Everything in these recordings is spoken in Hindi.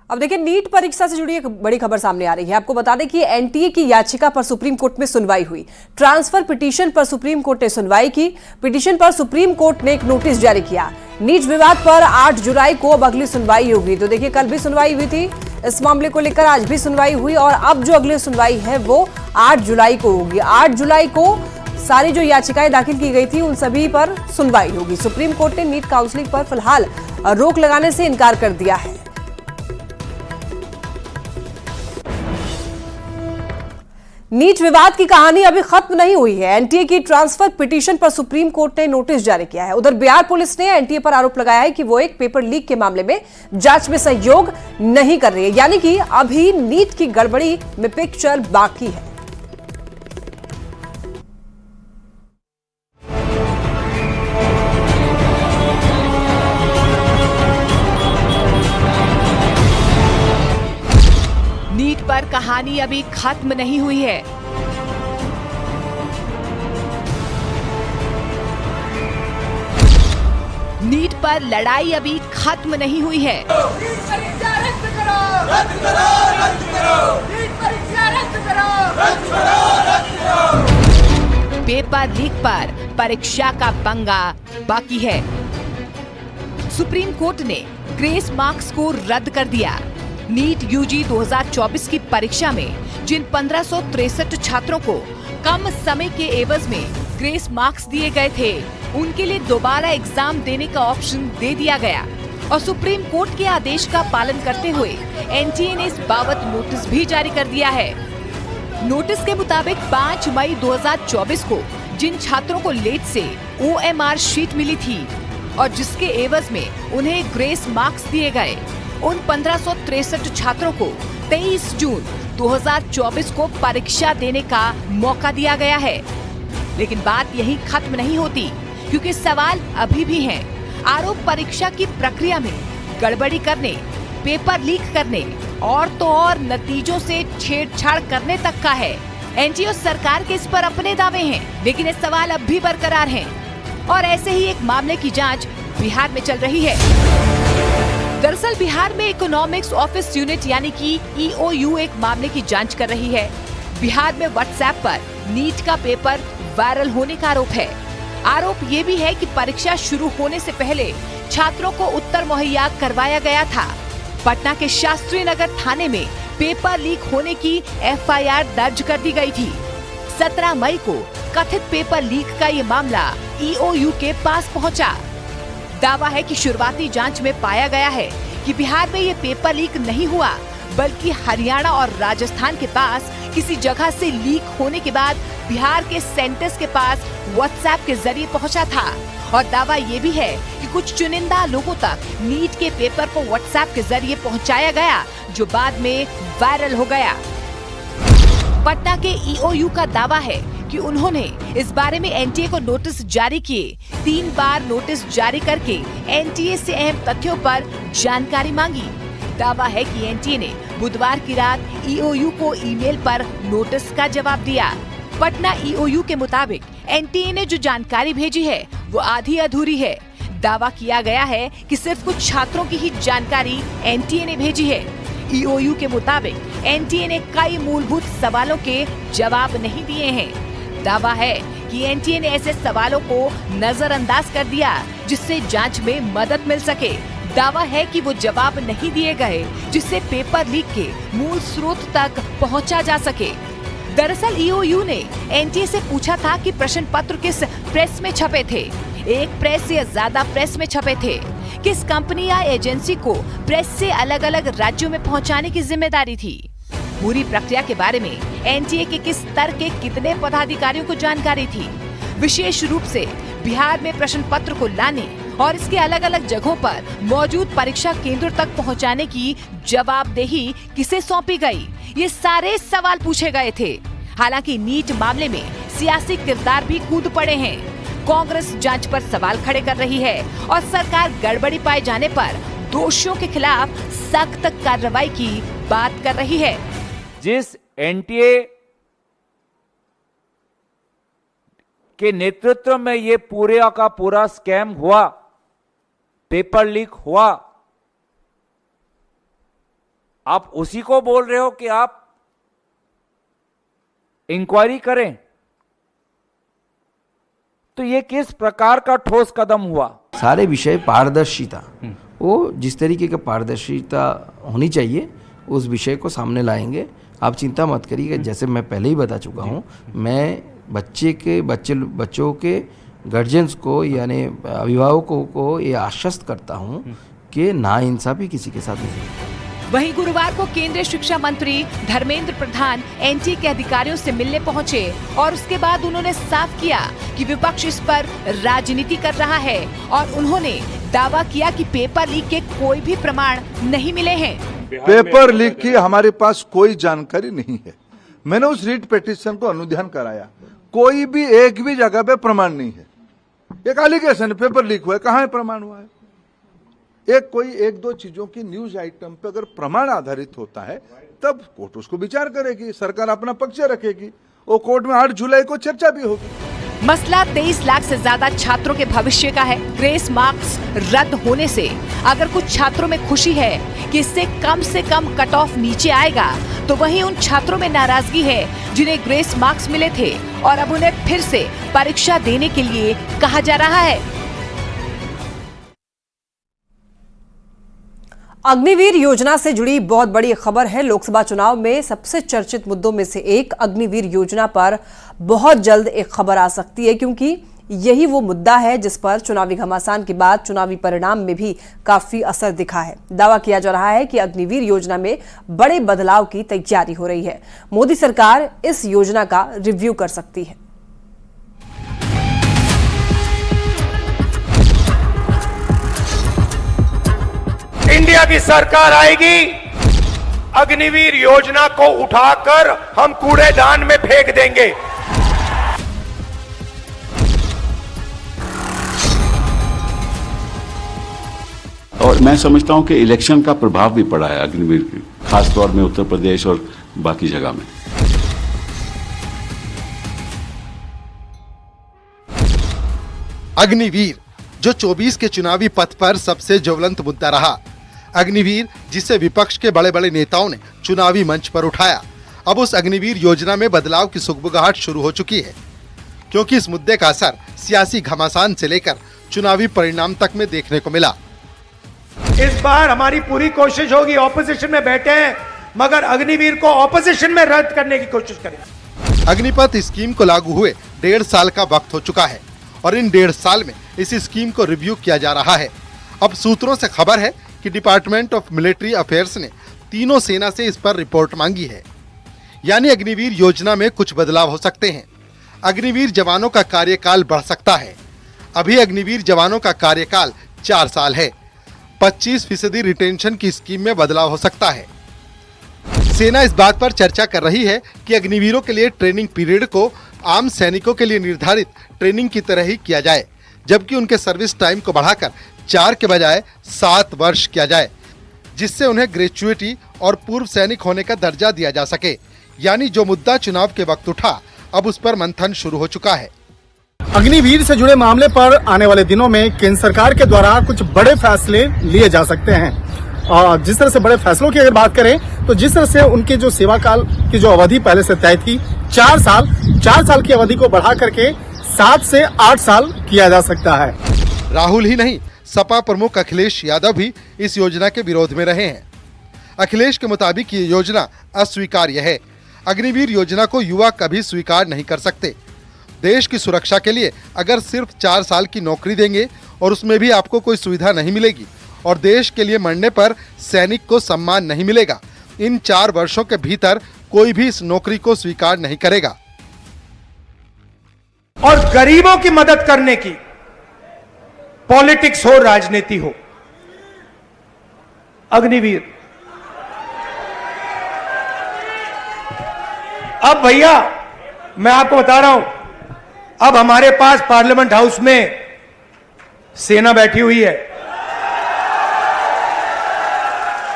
अब देखिए, नीट परीक्षा से जुड़ी एक बड़ी खबर सामने आ रही है। आपको बता दें कि एनटीए की याचिका पर सुप्रीम कोर्ट में सुनवाई हुई। ट्रांसफर पिटीशन पर सुप्रीम कोर्ट ने सुनवाई की। पिटीशन पर सुप्रीम कोर्ट ने एक नोटिस जारी किया। नीट विवाद पर 8 जुलाई को अब अगली सुनवाई होगी। तो देखिए, कल भी सुनवाई हुई थी इस मामले को लेकर, आज भी सुनवाई हुई और अब जो अगली सुनवाई है वो 8 जुलाई को होगी। 8 जुलाई को सारी जो याचिकाएं दाखिल की गई थी उन सभी पर सुनवाई होगी। सुप्रीम कोर्ट ने नीट काउंसलिंग पर फिलहाल रोक लगाने से इनकार कर दिया है। नीट विवाद की कहानी अभी खत्म नहीं हुई है। एनटीए की ट्रांसफर पिटीशन पर सुप्रीम कोर्ट ने नोटिस जारी किया है। उधर बिहार पुलिस ने एनटीए पर आरोप लगाया है कि वो एक पेपर लीक के मामले में जांच में सहयोग नहीं कर रही है, यानी कि अभी नीट की गड़बड़ी में पिक्चर बाकी है। नीट पर कहानी अभी खत्म नहीं हुई है। नीट पर लड़ाई अभी खत्म नहीं हुई है। नीट परीक्षा रद्द करो, रद्द करो, रद्द करो। नीट परीक्षा रद्द करो, रद्द करो, रद्द करो। पेपर लीक पर परीक्षा का पंगा बाकी है। सुप्रीम कोर्ट ने ग्रेस मार्क्स को रद्द कर दिया। नीट यूजी 2024 की परीक्षा में जिन 1563 छात्रों को कम समय के एवज में ग्रेस मार्क्स दिए गए थे, उनके लिए दोबारा एग्जाम देने का ऑप्शन दे दिया गया और सुप्रीम कोर्ट के आदेश का पालन करते हुए एनटीए ने इस बाबत नोटिस भी जारी कर दिया है। नोटिस के मुताबिक 5 मई 2024 को जिन छात्रों को लेट से ओएमआर शीट मिली थी और जिसके एवज में उन्हें ग्रेस मार्क्स दिए गए, उन 1563 छात्रों को 23 जून 2024 को परीक्षा देने का मौका दिया गया है। लेकिन बात यही खत्म नहीं होती, क्योंकि सवाल अभी भी हैं। आरोप परीक्षा की प्रक्रिया में गड़बड़ी करने, पेपर लीक करने और तो और नतीजों से छेड़छाड़ करने तक का है। एनटीए सरकार के इस पर अपने दावे हैं, लेकिन ये सवाल अब भी बरकरार हैं और ऐसे ही एक मामले की जांच बिहार में चल रही है। दरअसल बिहार में इकोनॉमिक्स ऑफिस यूनिट यानी कि ईओयू एक मामले की जांच कर रही है। बिहार में व्हाट्सएप पर नीट का पेपर वायरल होने का आरोप है। आरोप ये भी है कि परीक्षा शुरू होने से पहले छात्रों को उत्तर मुहैया करवाया गया था। पटना के शास्त्री नगर थाने में पेपर लीक होने की एफआईआर दर्ज कर दी गई थी। 17 मई को कथित पेपर लीक का ये मामला ईओयू के पास पहुंचा। दावा है कि शुरुआती जांच में पाया गया है कि बिहार में ये पेपर लीक नहीं हुआ, बल्कि हरियाणा और राजस्थान के पास किसी जगह से लीक होने के बाद बिहार के सेंटर्स के पास व्हाट्सएप के जरिए पहुंचा था। और दावा ये भी है कि कुछ चुनिंदा लोगों तक नीट के पेपर को व्हाट्सएप के जरिए पहुंचाया गया, जो बाद में वायरल हो गया। पटना के ईओयू का दावा है कि उन्होंने इस बारे में एनटीए को नोटिस जारी किए। 3 बार नोटिस जारी करके एनटीए से अहम तथ्यों पर जानकारी मांगी। दावा है कि एनटीए ने बुधवार की रात ईओयू को ईमेल पर नोटिस का जवाब दिया। पटना ईओयू के मुताबिक एनटीए ने जो जानकारी भेजी है वो आधी अधूरी है। दावा किया गया है कि सिर्फ कुछ छात्रों की ही जानकारी एनटीए ने भेजी है। ईओयू के मुताबिक एनटीए ने कई मूलभूत सवालों के जवाब नहीं दिए हैं। दावा है कि एनटीए ने ऐसे सवालों को नजरअंदाज कर दिया जिससे जांच में मदद मिल सके। दावा है कि वो जवाब नहीं दिए गए जिससे पेपर लीक के मूल स्रोत तक पहुंचा जा सके। दरअसल ईओयू ने एनटीए से पूछा था कि प्रश्न पत्र किस प्रेस में छपे थे, एक प्रेस या ज्यादा प्रेस में छपे थे, किस कंपनी या एजेंसी को प्रेस से अलग अलग राज्यों में पहुंचाने की जिम्मेदारी थी। पूरी प्रक्रिया के बारे में एनटीए के किस स्तर के कितने पदाधिकारियों को जानकारी थी। विशेष रूप से बिहार में प्रश्न पत्र को लाने और इसके अलग अलग जगहों पर मौजूद परीक्षा केंद्रों तक पहुंचाने की जवाबदेही किसे सौंपी गई, ये सारे सवाल पूछे गए थे। हालांकि नीट मामले में सियासी किरदार भी कूद पड़े हैं। कांग्रेस जांच पर सवाल खड़े कर रही है और सरकार गड़बड़ी पाए जाने पर दोषियों के खिलाफ सख्त कार्रवाई की बात कर रही है। जिस एनटीए के नेतृत्व में ये पूरे का पूरा स्कैम हुआ, पेपर लीक हुआ, आप उसी को बोल रहे हो कि आप इंक्वायरी करें, तो ये किस प्रकार का ठोस कदम हुआ? सारे विषय पारदर्शिता, वो जिस तरीके का पारदर्शिता होनी चाहिए उस विषय को सामने लाएंगे। आप चिंता मत करिए, जैसे मैं पहले ही बता चुका हूँ, मैं बच्चों के गार्जियंस को यानी अभिभावकों को ये आश्वस्त करता हूँ कि नाइंसाफी किसी के साथ नहीं। वहीं गुरुवार को केंद्रीय शिक्षा मंत्री धर्मेंद्र प्रधान एनटीए के अधिकारियों से मिलने पहुंचे और उसके बाद उन्होंने साफ किया कि विपक्ष इस पर राजनीति कर रहा है और उन्होंने दावा किया कि पेपर लीक के कोई भी प्रमाण नहीं मिले हैं। पेपर लीक की हमारे पास कोई जानकारी नहीं है। मैंने उस रीट पिटीशन को अनुध्यान कराया, कोई भी एक भी जगह पे प्रमाण नहीं है। एक एलिगेशन पेपर लीक हुआ है, कहाँ है प्रमाण हुआ है? एक दो चीजों की न्यूज आइटम पे अगर प्रमाण आधारित होता है तब कोर्ट उसको विचार करेगी, सरकार अपना पक्ष रखेगी, वो कोर्ट में 8 जुलाई को चर्चा भी होगी। मसला 23 लाख से ज्यादा छात्रों के भविष्य का है। ग्रेस मार्क्स रद्द होने से अगर कुछ छात्रों में खुशी है कि इससे कम से कम कट ऑफ नीचे आएगा, तो वहीं उन छात्रों में नाराजगी है जिन्हें ग्रेस मार्क्स मिले थे और अब उन्हें फिर से परीक्षा देने के लिए कहा जा रहा है। अग्निवीर योजना से जुड़ी बहुत बड़ी खबर है। लोकसभा चुनाव में सबसे चर्चित मुद्दों में से एक अग्निवीर योजना पर बहुत जल्द एक खबर आ सकती है, क्योंकि यही वो मुद्दा है जिस पर चुनावी घमासान के बाद चुनावी परिणाम में भी काफी असर दिखा है। दावा किया जा रहा है कि अग्निवीर योजना में बड़े बदलाव की तैयारी हो रही है। मोदी सरकार इस योजना का रिव्यू कर सकती है। इंडिया की सरकार आएगी, अग्निवीर योजना को उठाकर हम कूड़ेदान में फेंक देंगे। और मैं समझता हूं कि इलेक्शन का प्रभाव भी पड़ा है अग्निवीर की, खासतौर में उत्तर प्रदेश और बाकी जगह में। अग्निवीर जो 24 के चुनावी पथ पर सबसे ज्वलंत मुद्दा रहा, अग्निवीर जिसे विपक्ष के बड़े बड़े नेताओं ने चुनावी मंच पर उठाया, अब उस अग्निवीर योजना में बदलाव की सुगबुगाहट शुरू हो चुकी है, क्योंकि इस मुद्दे का असर सियासी घमासान से लेकर चुनावी परिणाम तक में देखने को मिला। इस बार हमारी पूरी कोशिश होगी, ऑपोजिशन में बैठे हैं मगर अग्निवीर को ऑपोजिशन में रद्द करने की कोशिश करेंगे। अग्निपथ स्कीम को लागू हुए 1.5 साल का वक्त हो चुका है और इन 1.5 साल में इस स्कीम को रिव्यू किया जा रहा है। अब सूत्रों से खबर है कि डिपार्टमेंट ऑफ मिलिट्री अफेयर्स ने तीनों सेना से इस पर रिपोर्ट मांगी है, यानी अग्निवीर योजना में कुछ बदलाव हो सकते हैं। अग्निवीर जवानों का कार्यकाल बढ़ सकता है। अभी अग्निवीर जवानों का कार्यकाल 4 साल है। 25% रिटेंशन की स्कीम में बदलाव हो सकता है। सेना इस बात पर चर्चा कर रही है कि अग्निवीरों के लिए ट्रेनिंग पीरियड को आम सैनिकों के लिए निर्धारित ट्रेनिंग की तरह ही किया जाए, जबकि उनके सर्विस टाइम को बढ़ाकर 4 के बजाय 7 वर्ष किया जाए, जिससे उन्हें ग्रेचुइटी और पूर्व सैनिक होने का दर्जा दिया जा सके। यानी जो मुद्दा चुनाव के वक्त उठा, अब उस पर मंथन शुरू हो चुका है। अग्निवीर से जुड़े मामले पर आने वाले दिनों में केंद्र सरकार के द्वारा कुछ बड़े फैसले लिए जा सकते हैं। और जिस तरह से बड़े फैसलों की अगर बात करें तो जिस तरह से उनके जो सेवा काल की जो अवधि पहले से तय थी 4 साल की अवधि को बढ़ा करके 7 से 8 साल किया जा सकता है। राहुल ही नहीं, सपा प्रमुख अखिलेश यादव भी इस योजना के विरोध में रहे हैं। अखिलेश के मुताबिक ये योजना अस्वीकार्य है। अग्निवीर योजना को युवा कभी स्वीकार नहीं कर सकते। देश की सुरक्षा के लिए अगर सिर्फ 4 साल की नौकरी देंगे और उसमें भी आपको कोई सुविधा नहीं मिलेगी और देश के लिए मरने पर सैनिक को सम्मान नहीं मिलेगा, इन 4 वर्षों के भीतर कोई भी इस नौकरी को स्वीकार नहीं करेगा। और गरीबों की मदद करने की पॉलिटिक्स हो, राजनीति हो, अग्निवीर। अब भैया मैं आपको बता रहा हूं, अब हमारे पास पार्लियामेंट हाउस में सेना बैठी हुई है,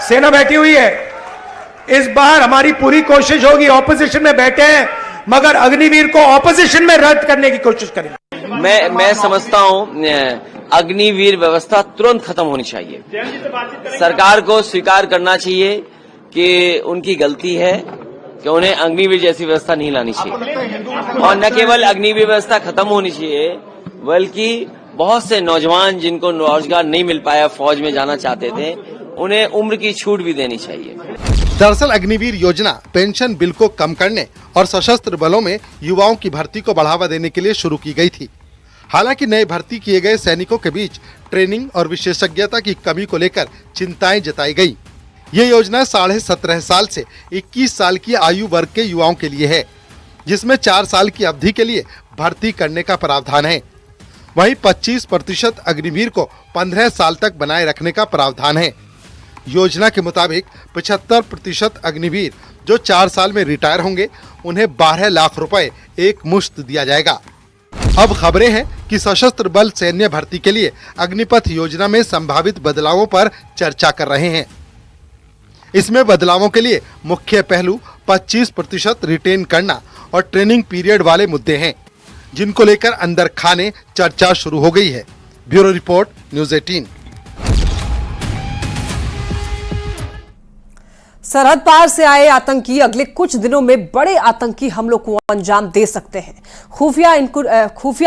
सेना बैठी हुई है। इस बार हमारी पूरी कोशिश होगी, ऑपोजिशन में बैठे हैं मगर अग्निवीर को ऑपोजिशन में रद्द करने की कोशिश करेंगे। मैं समझता हूं अग्निवीर व्यवस्था तुरंत खत्म होनी चाहिए। सरकार को स्वीकार करना चाहिए कि उनकी गलती है कि उन्हें अग्निवीर जैसी व्यवस्था नहीं लानी चाहिए। और न केवल अग्निवीर व्यवस्था खत्म होनी चाहिए, बल्कि बहुत से नौजवान जिनको रोजगार नहीं मिल पाया, फौज में जाना चाहते थे, उन्हें उम्र की छूट भी देनी चाहिए। दरअसल अग्निवीर योजना पेंशन बिल को कम करने और सशस्त्र बलों में युवाओं की भर्ती को बढ़ावा देने के लिए शुरू की गई थी। हालांकि नए भर्ती किए गए सैनिकों के बीच ट्रेनिंग और विशेषज्ञता की कमी को लेकर चिंताएं जताई गई। ये योजना 17.5 साल से 21 साल की आयु वर्ग के युवाओं के लिए है, जिसमें 4 साल की अवधि के लिए भर्ती करने का प्रावधान है। वहीं 25% अग्निवीर को 15 साल तक बनाए रखने का प्रावधान है। योजना के मुताबिक 75% अग्निवीर जो 4 साल में रिटायर होंगे, उन्हें 12 लाख रुपए एक मुश्त दिया जाएगा। अब खबरें हैं कि सशस्त्र बल सैन्य भर्ती के लिए अग्निपथ योजना में संभावित बदलावों पर चर्चा कर रहे हैं। इसमें बदलावों के लिए मुख्य पहलू 25% रिटेन करना और ट्रेनिंग पीरियड वाले मुद्दे हैं, जिनको लेकर अंदर खाने चर्चा शुरू हो गई है। Bureau report, news 18। सरहद पार से आए आतंकी अगले कुछ दिनों में बड़े आतंकी हमलों को अंजाम दे सकते हैं। खुफिया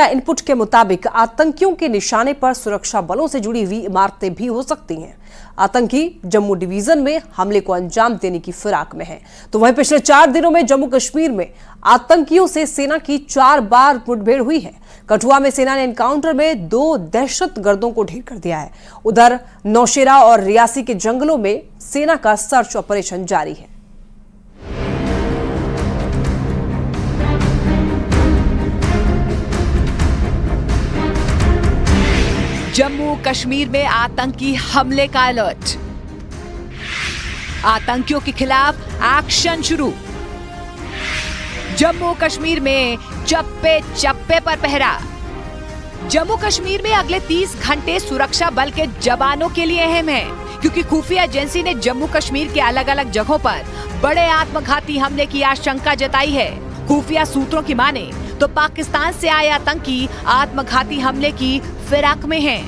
इनपुट के मुताबिक आतंकियों के निशाने पर सुरक्षा बलों से जुड़ी हुई इमारतें भी हो सकती हैं। आतंकी जम्मू डिवीजन में हमले को अंजाम देने की फिराक में हैं। तो वहीं पिछले 4 दिनों में जम्मू कश्मीर में आतंकियों से सेना की 4 बार मुठभेड़ हुई है। कठुआ में सेना ने एनकाउंटर में 2 दहशतगर्दों को ढेर कर दिया है। उधर नौशेरा और रियासी के जंगलों में सेना का सर्च ऑपरेशन जारी है। जम्मू कश्मीर में आतंकी हमले का अलर्ट। आतंकियों के खिलाफ एक्शन शुरू। जम्मू कश्मीर में चप्पे चप्पे पर पहरा। जम्मू कश्मीर में अगले 30 घंटे सुरक्षा बल के जवानों के लिए अहम है, क्योंकि खुफिया एजेंसी ने जम्मू कश्मीर के अलग अलग जगहों पर बड़े आत्मघाती हमले की आशंका जताई है। खुफिया सूत्रों की माने तो पाकिस्तान से आए आतंकी आत्मघाती हमले की फिराक में हैं।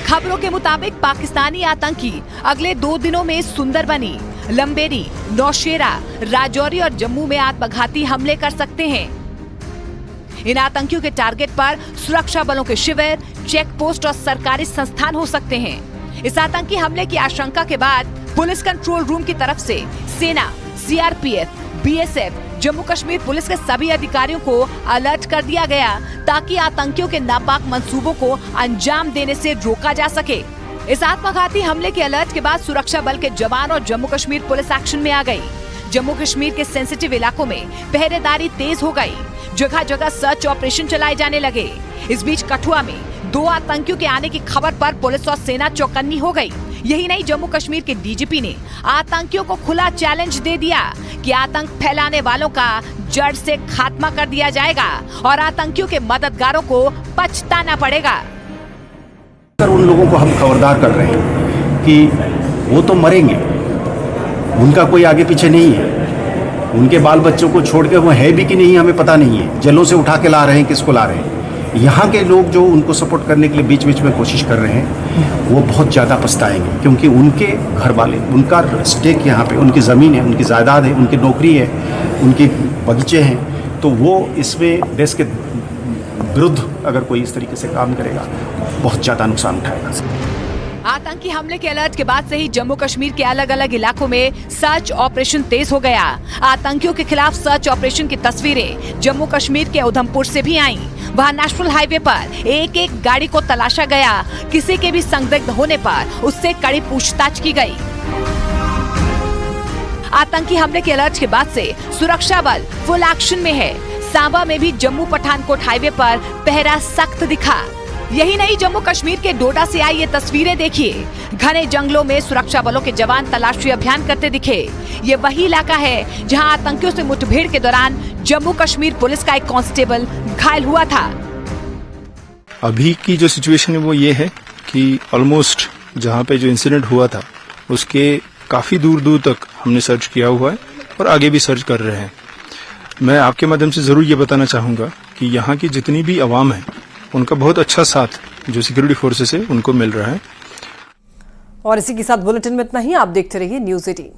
खबरों के मुताबिक पाकिस्तानी आतंकी अगले 2 दिनों में सुंदरबनी, लंबेरी, नौशेरा, राजौरी और जम्मू में आत्मघाती हमले कर सकते हैं। इन आतंकियों के टारगेट पर सुरक्षा बलों के शिविर, चेक पोस्ट और सरकारी संस्थान हो सकते हैं। इस आतंकी हमले की आशंका के बाद पुलिस कंट्रोल रूम की तरफ से सेना, CRPF, BSF, Jammu Kashmir police के सभी अधिकारियों को अलर्ट कर दिया गया, ताकि आतंकियों के नापाक मंसूबों को अंजाम देने से रोका जा सके। इस आत्मघाती हमले के अलर्ट के बाद सुरक्षा बल के जवान और जम्मू कश्मीर पुलिस एक्शन में आ गई। जम्मू कश्मीर के सेंसिटिव इलाकों में पहरेदारी तेज हो गई। जगह जगह सर्च ऑपरेशन चलाए जाने लगे। इस बीच कठुआ में 2 आतंकियों के आने की खबर पर पुलिस और सेना चौकन्नी हो गई। यही नहीं, जम्मू कश्मीर के डीजीपी ने आतंकियों को खुला चैलेंज दे दिया कि आतंक फैलाने वालों का जड़ से खात्मा कर दिया जाएगा और आतंकियों के मददगारों को पछताना पड़ेगा। उन लोगों को हम खबरदार कर रहे हैं कि वो तो मरेंगे, उनका कोई आगे पीछे नहीं है। उनके बाल बच्चों को छोड़ के वो है भी कि नहीं हमें पता नहीं है। जेलों से उठा के ला रहे हैं, किसको ला रहे हैं। यहाँ के लोग जो उनको सपोर्ट करने के लिए बीच बीच में कोशिश कर रहे हैं, वो बहुत ज़्यादा पछताएंगे, क्योंकि उनके घर वाले, उनका स्टेक यहाँ पे, उनकी ज़मीन है, उनकी जायदाद है, उनकी नौकरी है, उनके बगीचे हैं, तो वो इसमें देश के विरुद्ध अगर कोई इस तरीके से काम करेगा, बहुत ज़्यादा नुकसान उठाएगा। आतंकी हमले के अलर्ट के बाद से ही जम्मू कश्मीर के अलग अलग इलाकों में सर्च ऑपरेशन तेज हो गया। आतंकियों के खिलाफ सर्च ऑपरेशन की तस्वीरें जम्मू कश्मीर के उधमपुर से भी आईं। वहां नेशनल हाईवे पर एक एक गाड़ी को तलाशा गया। किसी के भी संदिग्ध होने पर उससे कड़ी पूछताछ की गई। आतंकी हमले के अलर्ट के बाद से सुरक्षा बल फुल एक्शन में है। सांबा में भी जम्मू पठानकोट हाईवे पर पहरा सख्त दिखा। यही नहीं, जम्मू कश्मीर के डोडा से आई ये तस्वीरें देखिए। घने जंगलों में सुरक्षा बलों के जवान तलाशी अभियान करते दिखे। ये वही इलाका है जहां आतंकियों से मुठभेड़ के दौरान जम्मू कश्मीर पुलिस का एक कांस्टेबल घायल हुआ था। अभी की जो सिचुएशन है वो ये है कि ऑलमोस्ट जहां पे जो इंसिडेंट हुआ था उसके काफी दूर दूर तक हमने सर्च किया हुआ है और आगे भी सर्च कर रहे हैं। मैं आपके माध्यम से जरूर ये बताना चाहूंगा कि यहाँ की जितनी भी आवाम है, उनका बहुत अच्छा साथ जो सिक्योरिटी फोर्सेस है उनको मिल रहा है। और इसी के साथ बुलेटिन में इतना ही। आप देखते रहिए न्यूज़ 18।